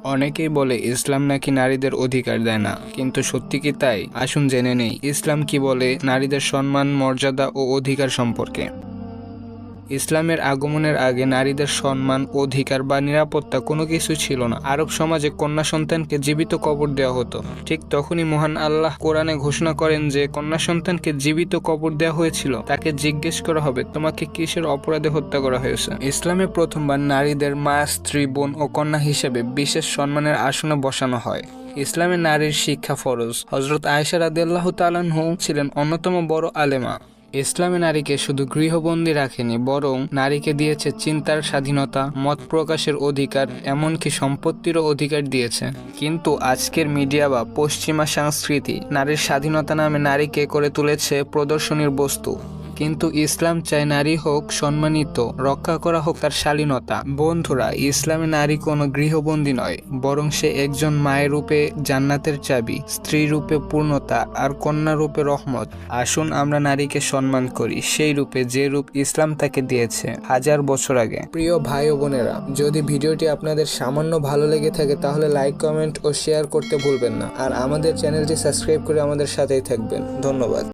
অনেকেই বলে ইসলাম নাকি নারীদের অধিকার দেয় না, কিন্তু সত্যি কি তাই? আসুন জেনে নেই ইসলাম কি বলে নারীদের সম্মান, মর্যাদা ও অধিকার সম্পর্কে। ইসলামের আগমনের আগে নারীদের সম্মান, অধিকার বা নিরাপত্তা কোনো কিছু ছিল না। আরব সমাজে কন্যা সন্তানকে জীবিত কবর দেওয়া হতো। ঠিক তখনই মহান আল্লাহ কোরআনে ঘোষণা করেন যে কন্যা সন্তানকে জীবিত কবর দেওয়া হয়েছিল, তাকে জিজ্ঞেস করা হবে তোমাকে কিসের অপরাধে হত্যা করা হয়েছে। ইসলামে প্রথমবার নারীদের মা, স্ত্রী, বোন ও কন্যা হিসেবে বিশেষ সম্মানের আসনে বসানো হয়। ইসলামে নারীর শিক্ষা ফরজ। হযরত আয়েশা রাদিয়াল্লাহু তাআলা আনহা ছিলেন অন্যতম বড় আলেমা। ইসলামে নারীকে শুধু গৃহবন্দী রাখেনি, বরং নারীকে দিয়েছে চিন্তার স্বাধীনতা, মত প্রকাশের অধিকার, এমনকি সম্পত্তিরও অধিকার দিয়েছে। কিন্তু আজকের মিডিয়া বা পশ্চিমা সংস্কৃতি নারীর স্বাধীনতা নামে নারীকে করে তুলেছে প্রদর্শনীর বস্তু। কিন্তু ইসলাম চায় নারী হোক সম্মানিত, রক্ষা করা হোক তার শালীনতা। বন্ধুরা, ইসলামে নারী কোনো গৃহবন্দী নয়, বরং সে একজন মায়ের রূপে জান্নাতের চাবি, স্ত্রী রূপে পূর্ণতা আর কন্যা রূপে রহমত। আসুন আমরা নারীকে সম্মান করি সেই রূপে যে রূপ ইসলাম তাকে দিয়েছে হাজার বছর আগে। প্রিয় ভাই ও বোনেরা, যদি ভিডিওটি আপনাদের সামান্য ভালো লেগে থাকে তাহলে লাইক, কমেন্ট ও শেয়ার করতে ভুলবেন না। আর আমাদের চ্যানেলটি সাবস্ক্রাইব করে আমাদের সাথেই থাকবেন। ধন্যবাদ।